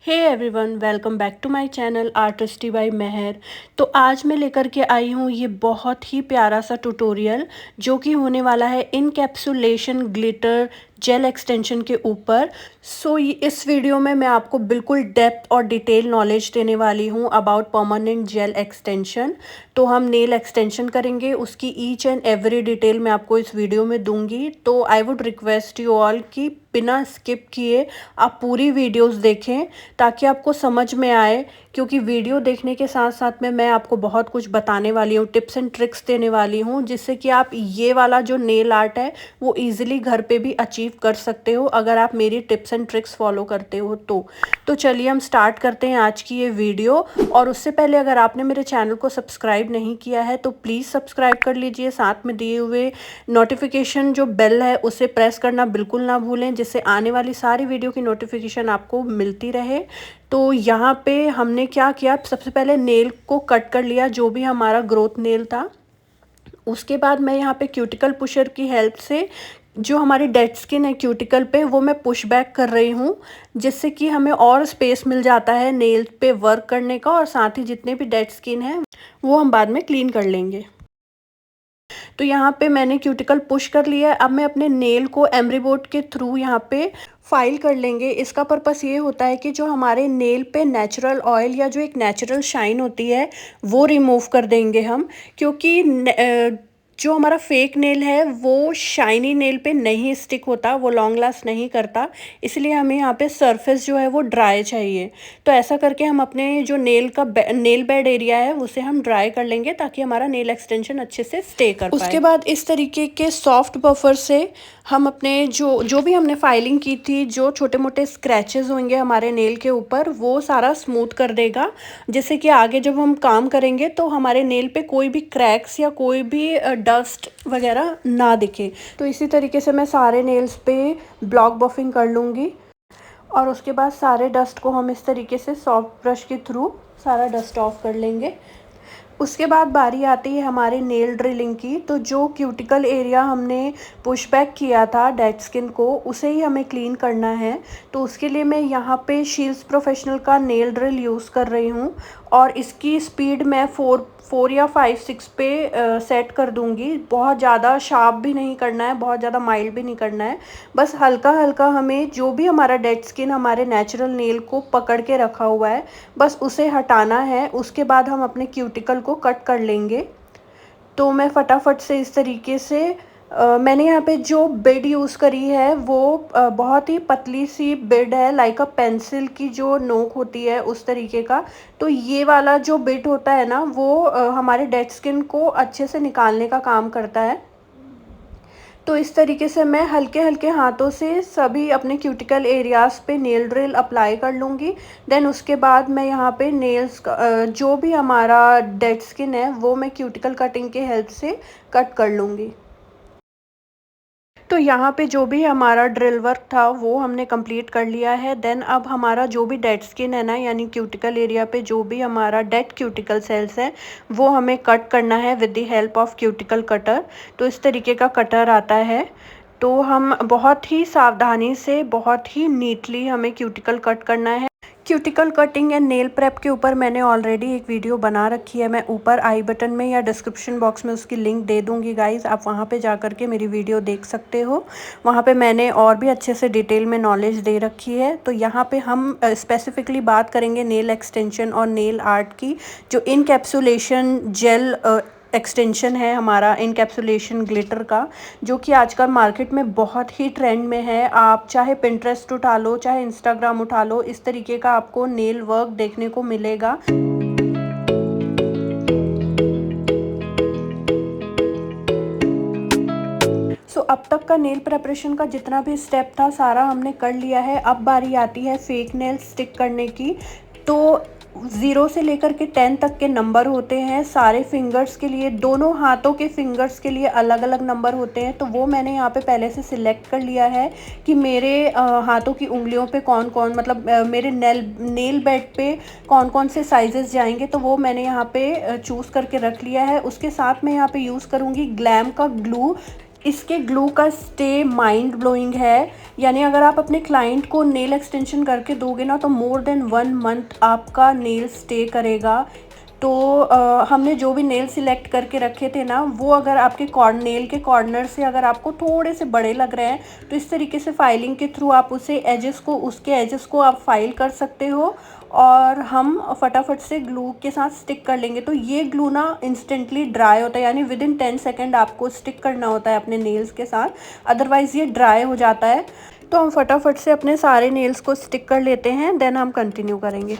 Hey everyone, welcome back to my channel Artisty by Mehar. तो आज मैं लेकर के आई हूँ ये बहुत ही प्यारा सा ट्यूटोरियल जो कि होने वाला है इनकैप्सुलेशन ग्लिटर जेल एक्सटेंशन के ऊपर। इस वीडियो में मैं आपको बिल्कुल डेप्थ और डिटेल नॉलेज देने वाली हूँ अबाउट परमानेंट जेल एक्सटेंशन। तो हम नेल एक्सटेंशन करेंगे, उसकी ईच एंड एवरी डिटेल मैं आपको इस वीडियो में दूंगी। तो I would request you all कि बिना स्किप किए आप पूरी वीडियोस देखें ताकि आपको समझ में आए, क्योंकि वीडियो देखने के साथ साथ में मैं आपको बहुत कुछ बताने वाली हूँ, टिप्स एंड ट्रिक्स देने वाली हूँ, जिससे कि आप ये वाला जो नेल आर्ट है वो इजीली घर पे भी अचीव कर सकते हो अगर आप मेरी टिप्स एंड ट्रिक्स फॉलो करते हो तो चलिए हम स्टार्ट करते हैं आज की ये वीडियो। और उससे पहले अगर आपने मेरे चैनल को सब्सक्राइब नहीं किया है तो प्लीज़ सब्सक्राइब कर लीजिए, साथ में दिए हुए नोटिफिकेशन जो बेल है उसे प्रेस करना बिल्कुल ना भूलें, जिससे आने वाली सारी वीडियो की नोटिफिकेशन आपको मिलती रहे। तो यहाँ पे हमने क्या किया, सबसे पहले नेल को कट कर लिया, जो भी हमारा ग्रोथ नेल था। उसके बाद मैं यहाँ पे क्यूटिकल पुशर की हेल्प से जो हमारी डेड स्किन है क्यूटिकल पे वो मैं पुश बैक कर रही हूँ, जिससे कि हमें और स्पेस मिल जाता है नेल पे वर्क करने का, और साथ ही जितने भी डेड स्किन है वो हम बाद में क्लीन कर लेंगे। तो यहाँ पे मैंने क्यूटिकल पुश कर लिया है। अब मैं अपने नेल को एमरी बोर्ड के थ्रू यहाँ पे फाइल कर लेंगे। इसका पर्पस ये होता है कि जो हमारे नेल पे नेचुरल ऑयल या जो एक नेचुरल शाइन होती है वो रिमूव कर देंगे हम, क्योंकि जो हमारा फेक नेल है वो शाइनी नेल पे नहीं स्टिक होता, वो लॉन्ग लास्ट नहीं करता। इसलिए हमें यहाँ पे सरफेस जो है वो ड्राई चाहिए। तो ऐसा करके हम अपने जो नेल बेड एरिया है उसे हम ड्राई कर लेंगे ताकि हमारा नेल एक्सटेंशन अच्छे से स्टे कर पाए। उसके बाद इस तरीके के सॉफ्ट बफर से हम अपने जो भी हमने फाइलिंग की थी, जो छोटे मोटे स्क्रैचेस होंगे हमारे नेल के ऊपर, वो सारा स्मूथ कर देगा, जिससे कि आगे जब हम काम करेंगे तो हमारे नेल पे कोई भी क्रैक्स या कोई भी डस्ट वगैरह ना दिखे। तो इसी तरीके से मैं सारे नेल्स पे ब्लॉक बफिंग कर लूँगी, और उसके बाद सारे डस्ट को हम इस तरीके से सॉफ्ट ब्रश के थ्रू सारा डस्ट ऑफ कर लेंगे। उसके बाद बारी आती है हमारे नेल ड्रिलिंग की। तो जो क्यूटिकल एरिया हमने पुश बैक किया था डेड स्किन को, उसे ही हमें क्लीन करना है। तो उसके लिए मैं यहाँ पे शील्स प्रोफेशनल का नेल ड्रिल यूज़ कर रही हूँ, और इसकी स्पीड मैं 4 या 5-6 पे सेट कर दूँगी। बहुत ज़्यादा शार्प भी नहीं करना है, बहुत ज़्यादा माइल्ड भी नहीं करना है, बस हल्का हल्का हमें जो भी हमारा डेड स्किन हमारे नेचुरल नेल को पकड़ के रखा हुआ है बस उसे हटाना है। उसके बाद हम अपने क्यूटिकल को कट कर लेंगे। तो मैं फटाफट से इस तरीके से मैंने यहाँ पे जो बिड यूज़ करी है वो बहुत ही पतली सी बिड है, लाइक अ पेंसिल की जो नोक होती है उस तरीके का। तो ये वाला जो बिड होता है ना वो हमारे डेड स्किन को अच्छे से निकालने का काम करता है। तो इस तरीके से मैं हल्के हल्के हाथों से सभी अपने क्यूटिकल एरियाज़ पे नेल ड्रिल अप्लाई कर लूँगी। देन उसके बाद मैं यहाँ पे नेल्स जो भी हमारा डेड स्किन है वो मैं क्यूटिकल कटिंग के हेल्प से कट कर लूँगी। तो यहाँ पे जो भी हमारा ड्रिल वर्क था वो हमने कंप्लीट कर लिया है। देन अब हमारा जो भी डेड स्किन है ना, यानी क्यूटिकल एरिया पे जो भी हमारा डेड क्यूटिकल सेल्स है वो हमें कट करना है with the help of cuticle cutter. तो इस तरीके का कटर आता है। तो हम बहुत ही सावधानी से, बहुत ही नीटली हमें क्यूटिकल कट करना है। Cuticle cutting and nail prep के ऊपर मैंने ऑलरेडी एक वीडियो बना रखी है, मैं ऊपर आई बटन में या डिस्क्रिप्शन बॉक्स में उसकी लिंक दे दूंगी गाइस, आप वहां पे जा कर के मेरी वीडियो देख सकते हो। वहां पे मैंने और भी अच्छे से डिटेल में नॉलेज दे रखी है। तो यहाँ पे हम स्पेसिफिकली बात करेंगे नेल एक्सटेंशन और नेल आर्ट की। जो इनकैप्सुलेशन जेल एक्सटेंशन है हमारा, इनकैप्सुलेशन ग्लिटर का, जो कि आजकल मार्केट में बहुत ही ट्रेंड में है। आप चाहे पिंटरेस्ट उठा लो, चाहे इंस्टाग्राम उठा लो, इस तरीके का आपको नेल वर्क देखने को मिलेगा। अब तक का नेल प्रेपरेशन का जितना भी स्टेप था सारा हमने कर लिया है। अब बारी आती है फेक नेल स्टिक करने की। तो 0 से लेकर के 10 तक के नंबर होते हैं सारे फिंगर्स के लिए, दोनों हाथों के फिंगर्स के लिए अलग अलग नंबर होते हैं। तो वो मैंने यहाँ पे पहले से सिलेक्ट कर लिया है कि मेरे हाथों की उंगलियों पे कौन कौन, मतलब मेरे नेल बेड पे कौन कौन से साइजेस जाएंगे। तो वो मैंने यहाँ पे चूज़ करके रख लिया है। उसके साथ मैं यहाँ पे यूज़ करूँगी ग्लैम का ग्लू, इसके ग्लू का स्टे माइंड ब्लोइंग है, यानी अगर आप अपने क्लाइंट को नेल एक्सटेंशन करके दोगे ना तो मोर देन 1 मंथ आपका नेल स्टे करेगा। तो हमने जो भी नेल सिलेक्ट करके रखे थे ना, वो अगर आपके नेल के कॉर्नर से अगर आपको थोड़े से बड़े लग रहे हैं तो इस तरीके से फाइलिंग के थ्रू आप उसके एजेस को आप फाइल कर सकते हो और हम फटाफट से ग्लू के साथ स्टिक कर लेंगे। तो ये ग्लू ना इंस्टेंटली ड्राई होता है, यानी विद इन 10 सेकेंड आपको स्टिक करना होता है अपने नेल्स के साथ, अदरवाइज़ ये ड्राई हो जाता है। तो हम फटाफट से अपने सारे नेल्स को स्टिक कर लेते हैं, देन हम कंटिन्यू करेंगे।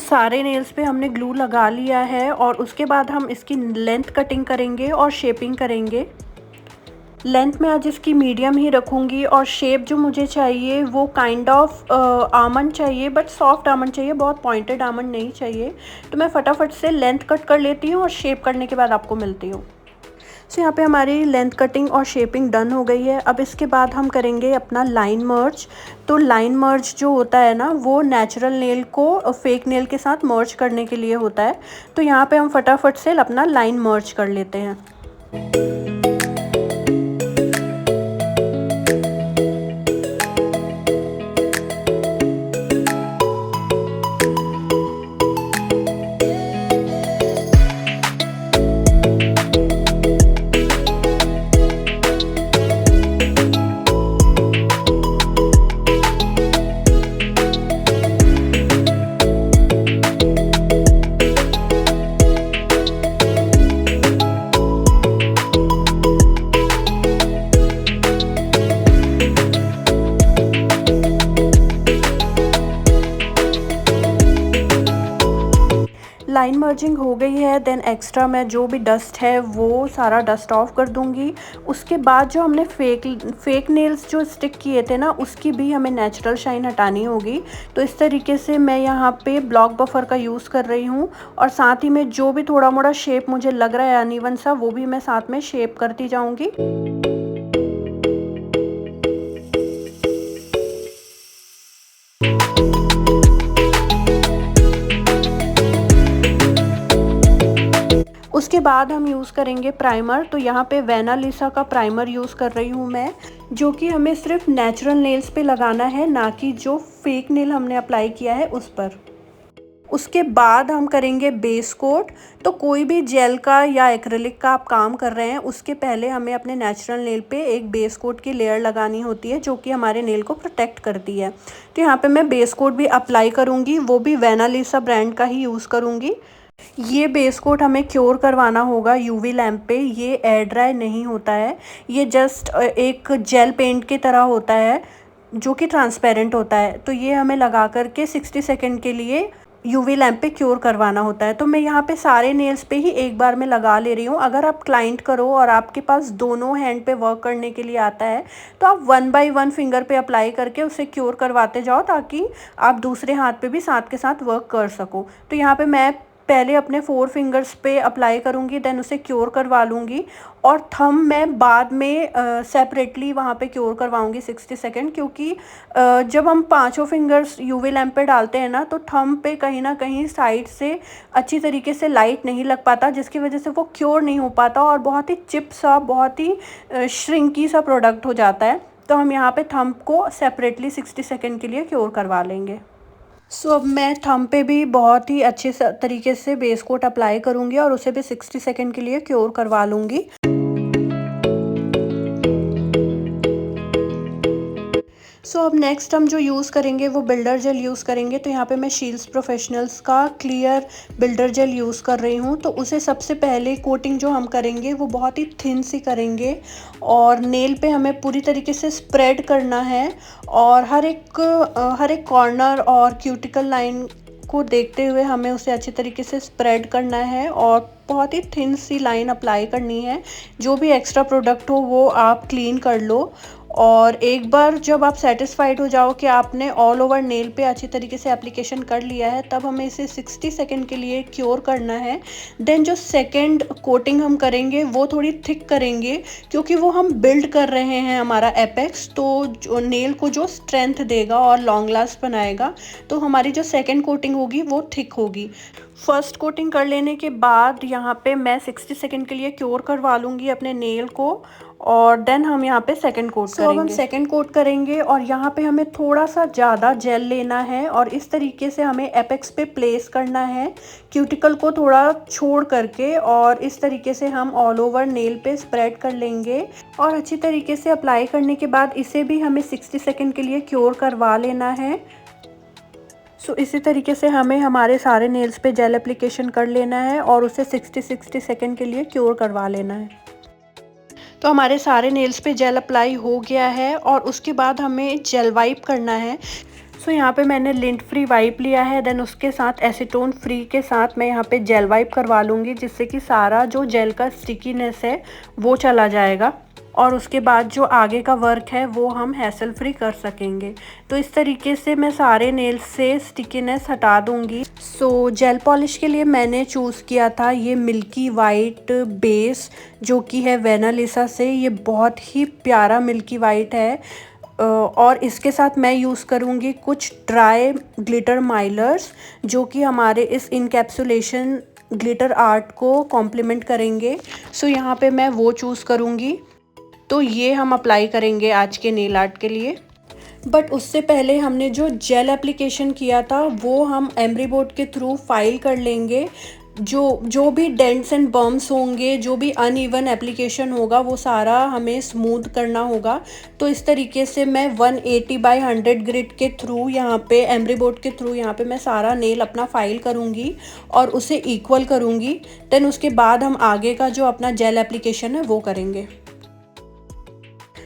सारे नेल्स पे हमने ग्लू लगा लिया है और उसके बाद हम इसकी लेंथ कटिंग करेंगे और शेपिंग करेंगे। लेंथ में आज इसकी मीडियम ही रखूँगी और शेप जो मुझे चाहिए वो काइंड ऑफ आमंड चाहिए, बट सॉफ्ट आमंड चाहिए, बहुत पॉइंटेड आमंड नहीं चाहिए। तो मैं फटाफट से लेंथ कट कर लेती हूँ और शेप करने के बाद आपको मिलती हूँ। सो यहाँ पे हमारी लेंथ कटिंग और शेपिंग डन हो गई है। अब इसके बाद हम करेंगे अपना लाइन मर्ज। तो लाइन मर्ज जो होता है ना, वो नेचुरल नेल को फेक नेल के साथ मर्ज करने के लिए होता है। तो यहाँ पे हम फटाफट से अपना लाइन मर्ज कर लेते हैं। लाइन मर्जिंग हो गई है, देन एक्स्ट्रा मैं जो भी डस्ट है वो सारा डस्ट ऑफ कर दूंगी। उसके बाद जो हमने फेक नेल्स जो स्टिक किए थे ना, उसकी भी हमें नेचुरल शाइन हटानी होगी। तो इस तरीके से मैं यहाँ पे ब्लॉक बफर का यूज़ कर रही हूँ और साथ ही में जो भी थोड़ा मोड़ा शेप मुझे लग रहा है अनइवन सा, वो भी मैं साथ में शेप करती जाऊँगी। उसके बाद हम यूज़ करेंगे प्राइमर। तो यहाँ पे वेनालिसा का प्राइमर यूज़ कर रही हूँ मैं, जो कि हमें सिर्फ नेचुरल नेल्स पे लगाना है, ना कि जो फेक नेल हमने अप्लाई किया है उस पर। उसके बाद हम करेंगे बेस कोट। तो कोई भी जेल का या एक्रिलिक का आप काम कर रहे हैं, उसके पहले हमें अपने नेचुरल नेल पे एक बेस कोट की लेयर लगानी होती है, जो कि हमारे नेल को प्रोटेक्ट करती है। तो यहाँ पे मैं बेस कोट भी अप्लाई करूँगी, वो भी वेनालिसा ब्रांड का ही यूज़ करूँगी। ये बेस कोट हमें क्योर करवाना होगा यूवी लैम्प पे। ये एयर ड्राई नहीं होता है, ये जस्ट एक जेल पेंट की तरह होता है जो कि ट्रांसपेरेंट होता है। तो ये हमें लगा करके 60 सेकेंड के लिए यूवी लैम्प पे क्योर करवाना होता है। तो मैं यहाँ पे सारे नेल्स पे ही एक बार में लगा ले रही हूँ। अगर आप क्लाइंट करो और आपके पास दोनों हैंड पे वर्क करने के लिए आता है, तो आप 1 बाय 1 फिंगर पे अप्लाई करके उसे क्योर करवाते जाओ, ताकि आप दूसरे हाथ पे भी साथ के साथ वर्क कर सको। तो यहाँ पे मैं पहले अपने 4 फिंगर्स पे अप्लाई करूँगी, देन उसे क्योर करवा लूँगी और थंब मैं बाद में सेपरेटली वहाँ पे क्योर करवाऊँगी 60 सेकेंड। क्योंकि जब हम पांचों फिंगर्स यूवी लैम्प पे डालते हैं ना, तो थंब पे कहीं ना कहीं साइड से अच्छी तरीके से लाइट नहीं लग पाता, जिसकी वजह से वो क्योर नहीं हो पाता और बहुत ही चिप सा, बहुत ही श्रिंकी सा प्रोडक्ट हो जाता है। तो हम यहाँ पे थंब को सेपरेटली 60 सेकेंड के लिए क्योर करवा लेंगे। सो अब मैं थंब पे भी बहुत ही अच्छे तरीके से बेस कोट अप्लाई करूँगी और उसे भी 60 सेकेंड के लिए क्योर करवा लूँगी। सो अब नेक्स्ट हम जो यूज़ करेंगे वो बिल्डर जेल यूज़ करेंगे। तो यहाँ पे मैं शील्ड्स प्रोफेशनल्स का क्लियर बिल्डर जेल यूज़ कर रही हूँ। तो उसे सबसे पहले कोटिंग जो हम करेंगे वो बहुत ही थिन सी करेंगे और नेल पे हमें पूरी तरीके से स्प्रेड करना है और हर एक कॉर्नर और क्यूटिकल लाइन को देखते हुए हमें उसे अच्छे तरीके से स्प्रेड करना है और बहुत ही थिन सी लाइन अप्लाई करनी है। जो भी एक्स्ट्रा प्रोडक्ट हो वो आप क्लीन कर लो और एक बार जब आप सेटिस्फाइड हो जाओ कि आपने ऑल ओवर नेल पे अच्छी तरीके से एप्लीकेशन कर लिया है, तब हमें इसे 60 सेकंड के लिए क्योर करना है। देन जो सेकंड कोटिंग हम करेंगे वो थोड़ी थिक करेंगे, क्योंकि वो हम बिल्ड कर रहे हैं हमारा एपेक्स, तो जो नेल को जो स्ट्रेंथ देगा और लॉन्ग लास्ट बनाएगा। तो हमारी जो सेकंड कोटिंग होगी वो थिक होगी। फर्स्ट कोटिंग कर लेने के बाद यहाँ पे मैं 60 सेकंड के लिए क्योर करवा लूँगी अपने नेल को, और देन हम यहाँ पे सेकंड कोट करेंगे। अब हम सेकंड कोट करेंगे और यहाँ पे हमें थोड़ा सा ज़्यादा जेल लेना है और इस तरीके से हमें एपेक्स पे प्लेस करना है, क्यूटिकल को थोड़ा छोड़ करके, और इस तरीके से हम ऑल ओवर नेल पे स्प्रेड कर लेंगे। और अच्छी तरीके से अप्लाई करने के बाद इसे भी हमें 60 सेकंड के लिए क्योर करवा लेना है। सो इसी तरीके से हमें हमारे सारे नेल्स पे जेल एप्लीकेशन कर लेना है और उसे 60 सेकंड के लिए क्योर करवा लेना है। तो हमारे सारे नेल्स पे जेल अप्लाई हो गया है और उसके बाद हमें जेल वाइप करना है। सो यहाँ पे मैंने लिंट फ्री वाइप लिया है, देन उसके साथ एसीटोन फ्री के साथ मैं यहाँ पे जेल वाइप करवा लूँगी, जिससे कि सारा जो जेल का स्टिकीनेस है वो चला जाएगा और उसके बाद जो आगे का वर्क है वो हम हैसल फ्री कर सकेंगे। तो इस तरीके से मैं सारे नेल्स से स्टिकीनेस हटा दूंगी। सो जेल पॉलिश के लिए मैंने चूज़ किया था ये मिल्की वाइट बेस, जो कि है वेनालिसा से। ये बहुत ही प्यारा मिल्की वाइट है और इसके साथ मैं यूज़ करूँगी कुछ ड्राई ग्लिटर माइलर्स, जो कि हमारे इस इनकैप्सुलेशन ग्लिटर आर्ट को कॉम्प्लीमेंट करेंगे। सो यहाँ पे मैं वो चूज़ करूँगी। तो ये हम अप्लाई करेंगे आज के नेल आर्ट के लिए। बट उससे पहले हमने जो जेल एप्लीकेशन किया था वो हम एमरी बोर्ड के थ्रू फाइल कर लेंगे। जो भी डेंट्स एंड बम्प्स होंगे, जो भी अनइवन एप्लीकेशन होगा, वो सारा हमें स्मूथ करना होगा। तो इस तरीके से मैं 180/100 ग्रिड के थ्रू यहाँ पे एमरी बोर्ड के थ्रू यहाँ पे मैं सारा नेल अपना फाइल करूँगी और उसे इक्वल करूँगी। देन उसके बाद हम आगे का जो अपना जेल एप्लीकेशन है वो करेंगे।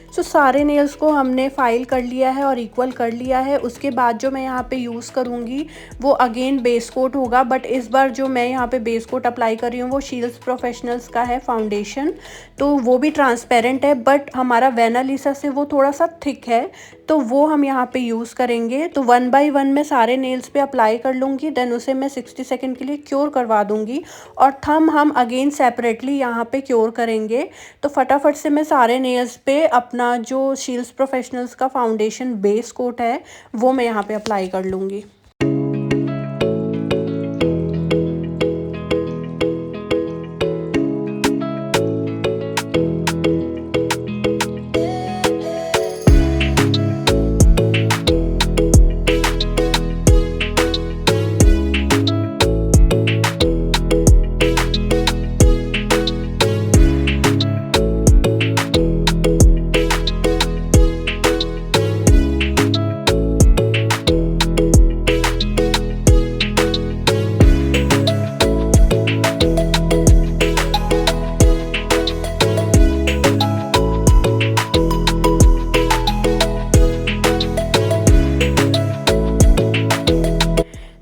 तो सारे नेल्स को हमने फाइल कर लिया है और इक्वल कर लिया है। उसके बाद जो मैं यहाँ पे यूज़ करूँगी वो अगेन बेस कोट होगा, बट इस बार जो मैं यहाँ पे बेस कोट अप्लाई कर रही हूँ वो शील्ड्स प्रोफेशनल्स का है फाउंडेशन। तो वो भी ट्रांसपेरेंट है, बट हमारा वेनालिसा से वो थोड़ा सा थिक है, तो वो हम यहाँ पे यूज़ करेंगे। तो 1 बाय 1 मैं सारे नेल्स पे अप्लाई कर लूँगी, देन उसे मैं 60 सेकंड के लिए क्योर करवा दूँगी और थंब हम अगेन सेपरेटली यहाँ पे क्योर करेंगे। तो फटाफट से मैं सारे नेल्स पे अपना जो शील्ड्स प्रोफेशनल्स का फाउंडेशन बेस कोट है वो मैं यहाँ पे अप्लाई कर लूँगी।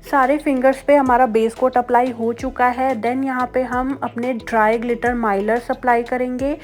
सारे फिंगर्स पे हमारा बेस कोट अप्लाई हो चुका है। देन यहाँ पे हम अपने ड्राई ग्लिटर माइलर्स अप्लाई करेंगे।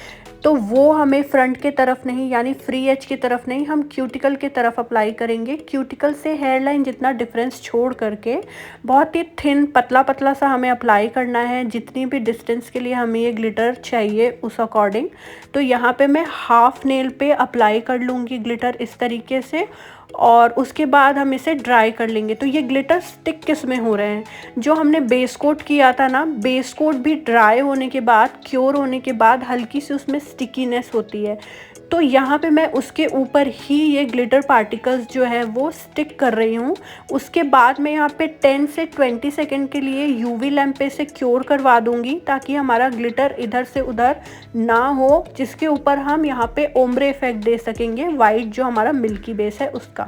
तो वो हमें फ्रंट के तरफ नहीं, यानी फ्री एज की तरफ नहीं, हम क्यूटिकल की तरफ अप्लाई करेंगे। क्यूटिकल से हेयर लाइन जितना डिफरेंस छोड़ करके बहुत ही थिन पतला पतला सा हमें अप्लाई करना है, जितनी भी डिस्टेंस के लिए हमें ये ग्लिटर चाहिए उस अकॉर्डिंग। तो यहाँ पे मैं हाफ नेल पे अप्लाई कर लूँगी ग्लिटर इस तरीके से, और उसके बाद हम इसे ड्राई कर लेंगे। तो ये ग्लिटर स्टिक किस में हो रहे हैं, जो हमने बेस कोट किया था ना, बेस कोट भी ड्राई होने के बाद, क्योर होने के बाद हल्की सी उसमें स्टिकीनेस होती है। तो यहाँ पे मैं उसके ऊपर ही ये ग्लिटर पार्टिकल्स जो है वो स्टिक कर रही हूँ। उसके बाद मैं यहाँ पे 10 से 20 सेकंड के लिए यूवी लैम्प पे से क्योर करवा दूँगी, ताकि हमारा ग्लिटर इधर से उधर ना हो, जिसके ऊपर हम यहाँ पे ओम्ब्रे इफेक्ट दे सकेंगे वाइट जो हमारा मिल्की बेस है उसका।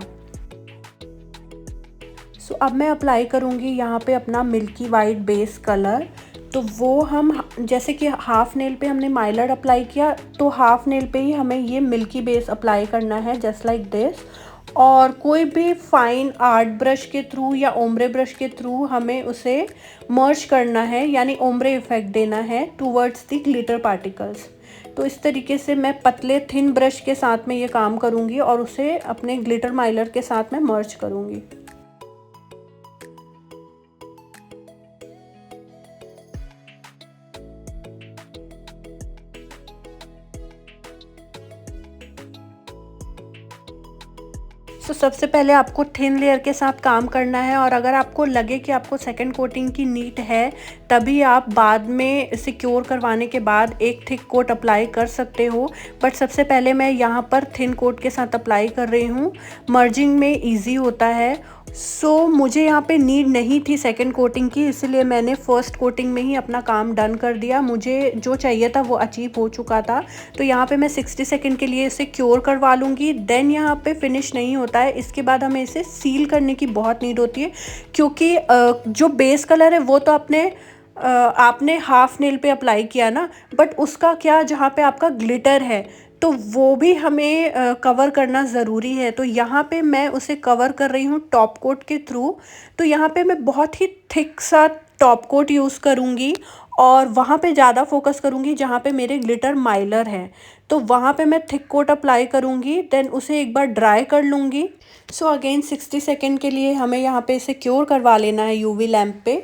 सो अब मैं अप्लाई करूँगी यहाँ पे अपना मिल्की वाइट बेस कलर। तो वो हम जैसे कि हाफ नेल पे हमने माइलर अप्लाई किया, तो हाफ नेल पे ही हमें ये मिल्की बेस अप्लाई करना है, जस्ट लाइक दिस। और कोई भी फाइन आर्ट ब्रश के थ्रू या ओम्ब्रे ब्रश के थ्रू हमें उसे मर्ज करना है, यानी ओम्ब्रे इफेक्ट देना है टूवर्ड्स द ग्लिटर पार्टिकल्स। तो इस तरीके से मैं पतले थिन ब्रश के साथ में ये काम करूँगी और उसे अपने ग्लिटर माइलर के साथ में मर्ज करूँगी। सबसे पहले आपको थिन लेयर के साथ काम करना है, और अगर आपको लगे कि आपको सेकंड कोटिंग की नीड है तभी आप बाद में सिक्योर करवाने के बाद एक थिक कोट अप्लाई कर सकते हो, बट सबसे पहले मैं यहाँ पर थिन कोट के साथ अप्लाई कर रही हूँ। मर्जिंग में इजी होता है। मुझे यहाँ पे नीड नहीं थी सेकंड कोटिंग की, इसलिए मैंने फर्स्ट कोटिंग में ही अपना काम डन कर दिया। मुझे जो चाहिए था वो अचीव हो चुका था। तो यहाँ पे मैं 60 सेकंड के लिए इसे क्योर करवा लूँगी। देन यहाँ पे फिनिश नहीं होता है, इसके बाद हमें इसे सील करने की बहुत नीड होती है, क्योंकि जो बेस कलर है वो तो आपने हाफ नेल पे अप्लाई किया ना, बट उसका क्या, जहाँ पे आपका ग्लिटर है तो वो भी हमें कवर करना ज़रूरी है। तो यहाँ पे मैं उसे कवर कर रही हूँ टॉप कोट के थ्रू। तो यहाँ पे मैं बहुत ही थिक सा टॉप कोट यूज़ करूँगी और वहाँ पे ज़्यादा फोकस करूँगी जहाँ पे मेरे ग्लिटर माइलर है, तो वहाँ पे मैं थिक कोट अप्लाई करूँगी। देन उसे एक बार ड्राई कर लूँगी। अगेन 60 सेकेंड के लिए हमें यहाँ पे इसे क्योर करवा लेना है यूवी लैम्प पे।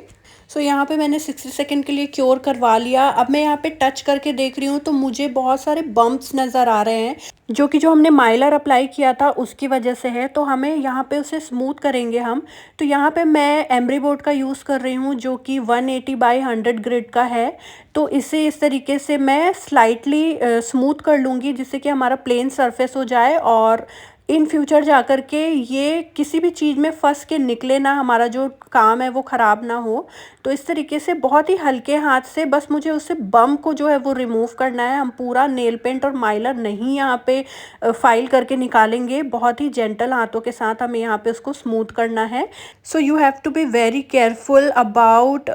यहाँ पे मैंने 60 सेकंड के लिए क्योर करवा लिया। अब मैं यहाँ पे टच करके देख रही हूँ तो मुझे बहुत सारे बम्प्स नज़र आ रहे हैं, जो हमने माइलर अप्लाई किया था उसकी वजह से है। तो हमें यहाँ पे उसे स्मूथ करेंगे हम। तो यहाँ पे मैं एम्ब्री बोर्ड का यूज़ कर रही हूँ, जो कि 180 बाई 100 ग्रिड का है। तो इसे इस तरीके से मैं स्लाइटली स्मूथ कर लूँगी, जिससे कि हमारा प्लेन सरफेस हो जाए और इन फ्यूचर जा कर के ये किसी भी चीज़ में फंस के निकले ना, हमारा जो काम है वो ख़राब ना हो। तो इस तरीके से बहुत ही हल्के हाथ से बस मुझे उससे बम को जो है वो रिमूव करना है। हम पूरा नेल पेंट और माइलर नहीं यहाँ पे फाइल करके निकालेंगे, बहुत ही जेंटल हाथों के साथ हमें यहाँ पे उसको स्मूथ करना है। You have to be very careful about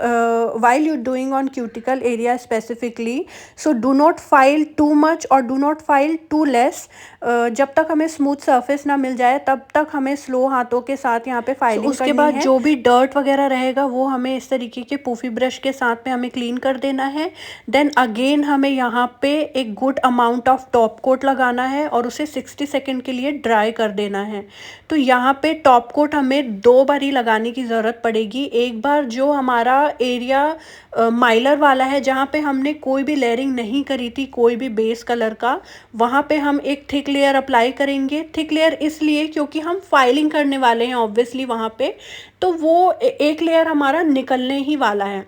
while you doing on cuticle area specifically. Do not file too much और do not file too less. जब तक हमें स्मूथ सरफेस ना मिल जाए तब तक हमें स्लो हाथों के साथ यहाँ पे फाइलिंग उसके बाद जो भी डर्ट वगैरह रहेगा वो हमें इस तरीके के पूफी ब्रश के साथ में हमें क्लीन कर देना है। देन अगेन हमें यहाँ पे एक good amount of top coat लगाना है और उसे 60 सेकेंड के लिए ड्राई कर देना है। तो यहाँ पे टॉप कोट हमें 2 बार ही लगाने की ज़रूरत पड़ेगी। एक बार जो हमारा एरिया माइलर वाला है, जहाँ पे हमने कोई भी लेयरिंग नहीं करी थी कोई भी बेस कलर का, वहाँ पे हम एक थिक लेयर अप्लाई करेंगे। थिक लेयर इसलिए क्योंकि हम फाइलिंग करने वाले हैं ऑब्वियसली वहाँ पे, तो वो एक लेयर हमारा निकलने ही वाला है।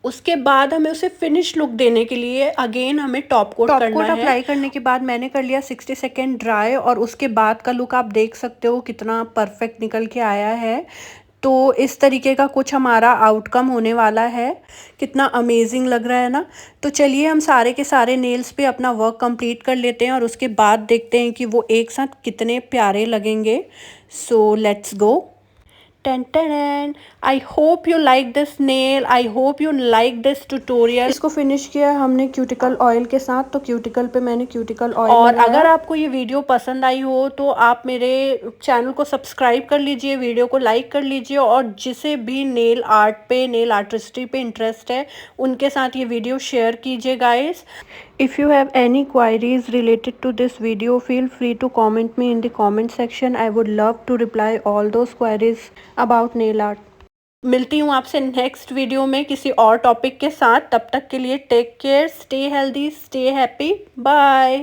उसके बाद हमें उसे फिनिश लुक देने के लिए अगेन हमें टॉप कोट करना है। अप्लाई करने के बाद मैंने कर लिया 60 सेकेंड ड्राई, और उसके बाद का लुक आप देख सकते हो कितना परफेक्ट निकल के आया है। तो इस तरीके का कुछ हमारा आउटकम होने वाला है। कितना अमेजिंग लग रहा है ना। तो चलिए हम सारे के सारे नेल्स पे अपना वर्क कंप्लीट कर लेते हैं और उसके बाद देखते हैं कि वो एक साथ कितने प्यारे लगेंगे। Let's go. I hope you like this nail, I hope you like this tutorial. इसको फिनिश किया हमने क्यूटिकल ऑयल के साथ, तो क्यूटिकल पे मैंने क्यूटिकल ऑयल और अगर आपको ये वीडियो पसंद आई हो तो आप मेरे चैनल को सब्सक्राइब कर लीजिए, वीडियो को लाइक कर लीजिए, और जिसे भी नेल आर्ट पे, नेल आर्टिस्ट्री पे इंटरेस्ट है उनके साथ ये वीडियो शेयर कीजिए guys. If you have any queries related to this video, feel free to comment me in the comment section. I would love to reply all those queries about nail art. मिलती हूँ आपसे next video में किसी और topic के साथ। तब तक के लिए take care, stay healthy, stay happy, bye.